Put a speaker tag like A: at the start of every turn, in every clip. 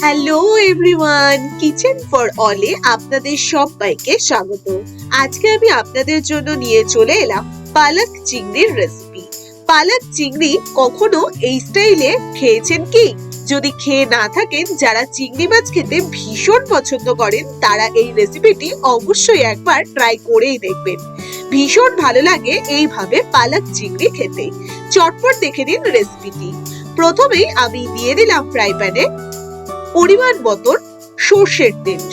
A: Hello everyone, kitchen for অলে আপনাদের সবাইকে স্বাগত। আজকে আমি আপনাদের জন্য নিয়ে চলে এলাম পালক চিংড়ির রেসিপি। পালক চিংড়ি কখনো এই স্টাইলে খেয়েছেন কি? যদি খেয়ে না থাকেন, যারা চিংড়ি মাছ খেতে ভীষণ পছন্দ করেন তারা এই রেসিপিটি অবশ্যই একবার ট্রাই করেই দেখবেন। ভীষণ ভালো লাগে এইভাবে পালক চিংড়ি খেতে। চটপট দেখে নিন রেসিপিটি। প্রথমেই আমি দিয়ে দিলাম ফ্রাই প্যানে পরিমাণ মতন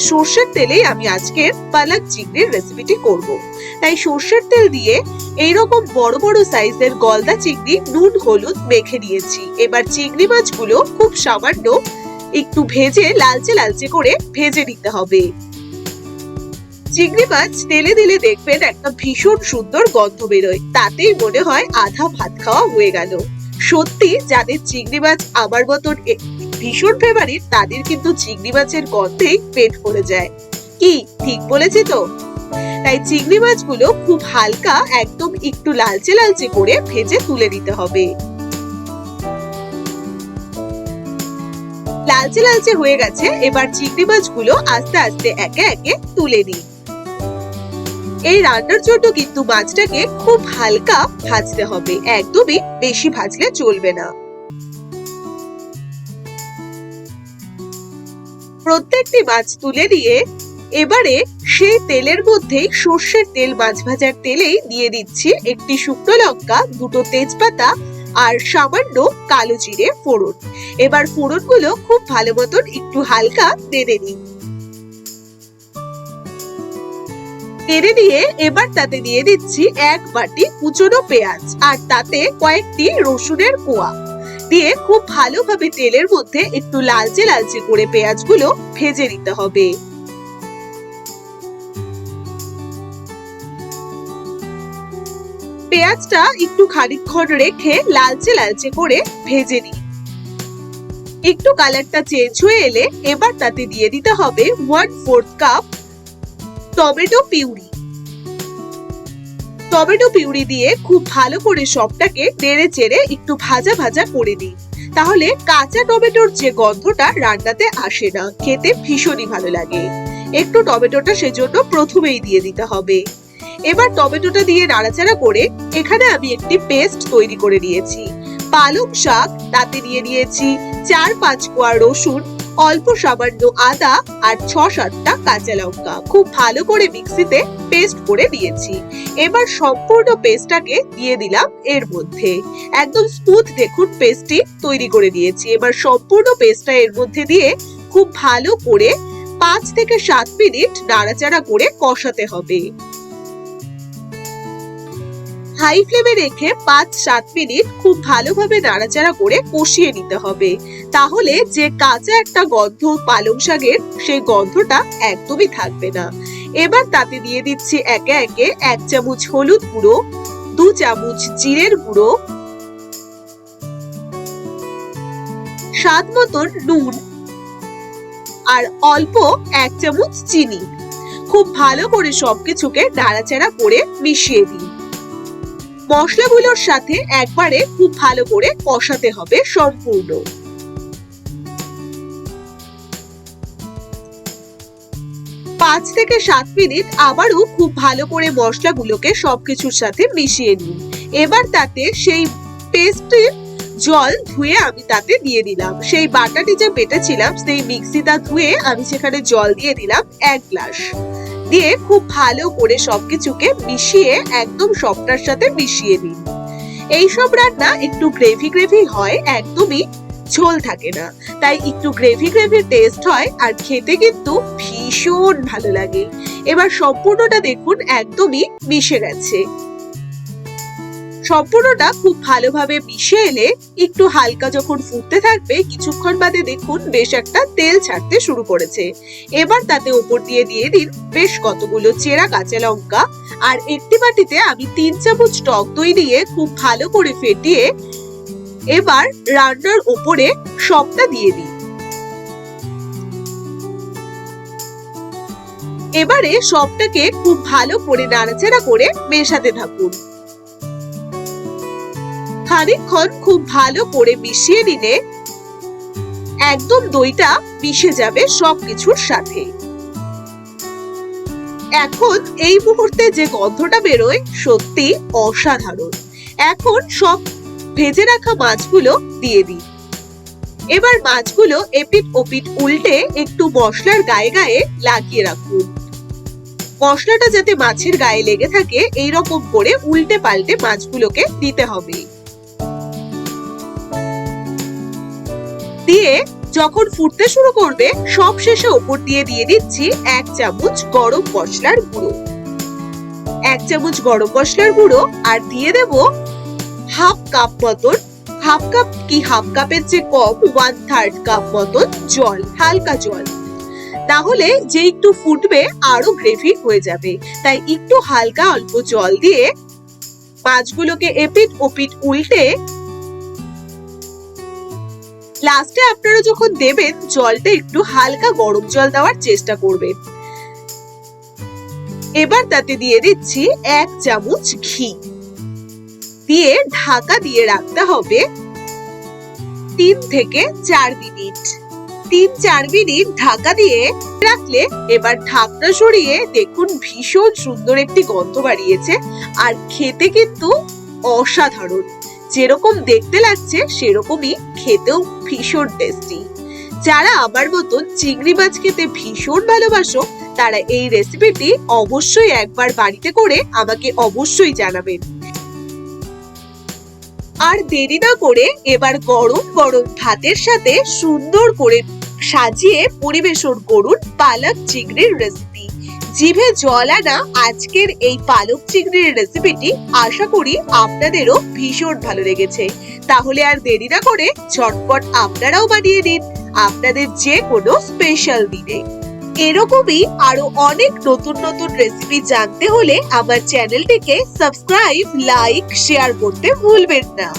A: সর্ষের তেলেই আমি আজকের পালক চিংড়ির রেসিপিটি করব। তাই সর্ষের তেল দিয়ে এইরকম বড় বড় সাইজের গলদা চিংড়ি নুন হলুদ মেখে নিয়েছি। এবার চিংড়ি মাছগুলো খুব সামান্য একটু ভেজে লালচে লালচে করে ভেজে নিতে হবে। চিংড়ি মাছ তেলে দিলে দেখবেন একটা ভীষণ সুন্দর গন্ধ বেরোয়, তাতেই মনে হয় আধা ভাত খাওয়া হয়ে গেল। সত্যি যাদের চিংড়ি মাছ আমার মতন ভীষণ ফেভারিট, তাদের কিন্তু চিংড়ি মাছের গন্ধেই পেট ভরে যায়। কি ঠিক বলেছি তো? তাই চিংড়ি মাছগুলো খুব হালকা একদম একটু লালচে লালচে করে ভেজে তুলে নিতে হবে। লালচে লালচে হয়ে গেছে, এবার চিংড়ি মাছগুলো আস্তে আস্তে একে একে তুলে নিই। এই রান্নার জন্য কিন্তু মাছটাকে খুব হালকা ভাজতে হবে, একদমই বেশি ভাজলে চলবে না। প্রত্যেকটি মাছ তুলে দিয়ে এবারে সেই তেলের মধ্যেই সর্ষের তেল, মাছ ভাজার তেলেই দিয়ে দিচ্ছি একটি শুকনো লঙ্কা, দুটো তেজপাতা আর সামান্য কালো জিরে ফোড়ন। এবার ফোড়নগুলো খুব ভালো মতন একটু হালকা নেড়ে নিই। নেড়ে দিয়ে এবার তাতে দিয়ে দিচ্ছি এক বাটি কুচনো পেঁয়াজ আর তাতে কয়েকটি রসুনের কোয়া দিয়ে খুব ভালোভাবে তেলের মধ্যে একটু লালচে লালচে করে পেঁয়াজগুলো ভেজে নিতে হবে। পেঁয়াজটা একটু খানিকক্ষণ রেখে লালচে লালচে করে ভেজে নিই। একটু কালারটা চেঞ্জ হয়ে এলে এবার তাতে দিয়ে দিতে হবে 1/4 cup tomato puree. Tomato puree দিয়ে খুব ভালো করে সবটাকে নেড়ে চেড়ে একটু ভাজা ভাজা করে নিই। তাহলে কাঁচা টমেটোর যে গন্ধটা রান্নাতে আসে না, খেতে ভীষণই ভালো লাগে। একটু টমেটোটা সেজন্য প্রথমেই দিয়ে দিতে হবে। এবার টমেটোটা দিয়ে নাড়াচাড়া করে এখানে আমি একটি পেস্ট তৈরি করে নিয়েছি। পালং শাক, তাতে দিয়ে নিয়েছি 4-5 কোয়া রসুন, অল্প সামান্য আদা আর 6-7টা কাঁচা লঙ্কা খুব ভালো করে মিক্সিতে পেস্ট করে দিয়েছি। এবার সম্পূর্ণ পেস্টটাকে দিয়ে দিলাম এর মধ্যে। একদম স্মুথ দেখুন পেস্টটি তৈরি করে দিয়েছি। এবার সম্পূর্ণ পেস্টটা এর মধ্যে দিয়ে খুব ভালো করে 5 থেকে 7 মিনিট নাড়াচাড়া করে কষাতে হবে। হাই ফ্লেমে রেখে 5-7 মিনিট খুব ভালোভাবে নাড়াচাড়া করে কষিয়ে নিতে হবে। তাহলে যে কাঁচা একটা গন্ধ পালং শাকের, সেই গন্ধটা একদমই থাকবে না। এবার তাতে দিয়ে দিচ্ছি একে একে 1 চামচ হলুদ গুঁড়ো, 2 চামচ জিরের গুঁড়ো, স্বাদ মতন নুন আর অল্প 1 চামচ চিনি। খুব ভালো করে সবকিছুকে নাড়াচাড়া করে মিশিয়ে দিই। মশলাগুলোর সাথে একবারে খুব ভালো করে কষাতে হবে সম্পূর্ণ। 5 থেকে 7 মিনিট আবারও খুব ভালো করে মশলাগুলোকে সবকিছুর সাথে মিশিয়ে নিই। এবার তাতে সেই পেস্টের জল ধুয়ে আমি তাতে দিয়ে দিলাম। সেই বাটাটি যে বেটেছিলাম সেই মিক্সিটা ধুয়ে আমি সেখানে জল দিয়ে দিলাম 1 গ্লাস। দিয়ে খুব ভালো করে সবকিছুকে মিশিয়ে একদম সবটার সাথে মিশিয়ে নিন। এইসব রান্না একটু গ্রেভি গ্রেভি হয়, একদমই ঝোল থাকে না, তাই একটু গ্রেভি গ্রেভি টেস্ট হয় আর খেতে কিন্তু ভীষণ ভালো লাগে। এবার সম্পূর্ণটা দেখুন একদমই মিশে গেছে। সম্পূর্ণটা খুব ভালোভাবে মিশে এলে একটু হালকা যখন ফুটতে থাকবে, কিছুক্ষণ বাদে দেখুন বেশ একটা তেল ছাড়তে শুরু করেছে। এবার তাতে উপর দিয়ে দিয়ে দিন বেশ কতগুলো চেরা কাঁচা লঙ্কা আর একটি বাটিতে আমি 3 চামচ টক দই দিয়ে খুব ভালো করে ফেটিয়ে এবার রান্নার উপরে সবটা দিয়ে দিই। এবারে সবটাকে খুব ভালো করে নাড়াচাড়া করে মেশাতে থাকুন। খানিকক্ষণ খুব ভালো করে মিশিয়ে নিলে একদম দইটা মিশে যাবে সবকিছুর সাথে। এখন এই মুহূর্তে যে গন্ধটা বেরোয় সত্যি অসাধারণ। এখন সব ভেজে রাখা মাছগুলো দিয়ে দিই। এবার মাছগুলো এপিট ওপিট উল্টে একটু মশলার গায়ে গায়ে লাগিয়ে রাখুন। মশলাটা যাতে মাছের গায়ে লেগে থাকে এইরকম করে উল্টে পাল্টে মাছগুলোকে দিতে হবে। দিয়ে যখন ফুটতে শুরু করবে সব শেষে ওপর দিয়ে দিচ্ছি 1 চামচ গরম মশলার গুঁড়ো। 1 চামচ গরম মশলার গুঁড়ো আর দিয়ে দেব হাফ কাপ মতন, হাফ কাপ কি হাফ কাপের চেয়ে কম 1/3 কাপ মতন জল, হালকা জল। তাহলে যে একটু ফুটবে আরো গ্রেভি হয়ে যাবে, তাই একটু হালকা অল্প জল দিয়ে মাছগুলোকে এপিট ওপিট উল্টে লাস্টে আপনারা যখন দেবেন জলটা একটু হালকা গরম জল দেওয়ার চেষ্টা করবেন। এবার তাতে দিয়ে দিচ্ছি 1 চামচ ঘি, দিয়ে ঢাকা দিয়ে রাখতে হবে 3 থেকে 4 মিনিট। 3-4 মিনিট ঢাকা দিয়ে রাখলে এবার ঢাকনা সরিয়ে দেখুন ভীষণ সুন্দর একটি গন্ধ বাড়িয়েছে, আর খেতে কিন্তু অসাধারণ। যেরকম দেখতে লাগছে সেরকমই খেতেও ভীষণ টেস্টি। যারা আমার মতন চিংড়ি মাছ খেতে ভীষণ ভালোবাসো তারা এই রেসিপিটি অবশ্যই একবার বাড়িতে করে আমাকে অবশ্যই জানাবেন। আর দেরি না করে এবার গরম গরম ভাতের সাথে সুন্দর করে সাজিয়ে পরিবেশন করুন পালক চিংড়ির রেসিপি। জিভে জল আনা আজকের এই পালক চিংড়ির রেসিপিটি আশা করি আপনাদেরও ভীষণ ভালো লেগেছে। তাহলে আর দেরি না করে ঝটপট আপনারাও বানিয়ে নিন আপনাদের যে কোনো স্পেশাল দিনে। এরকমই আরো অনেক নতুন নতুন রেসিপি জানতে হলে আমার চ্যানেলটিকে সাবস্ক্রাইব, লাইক, শেয়ার করতে ভুলবেন না।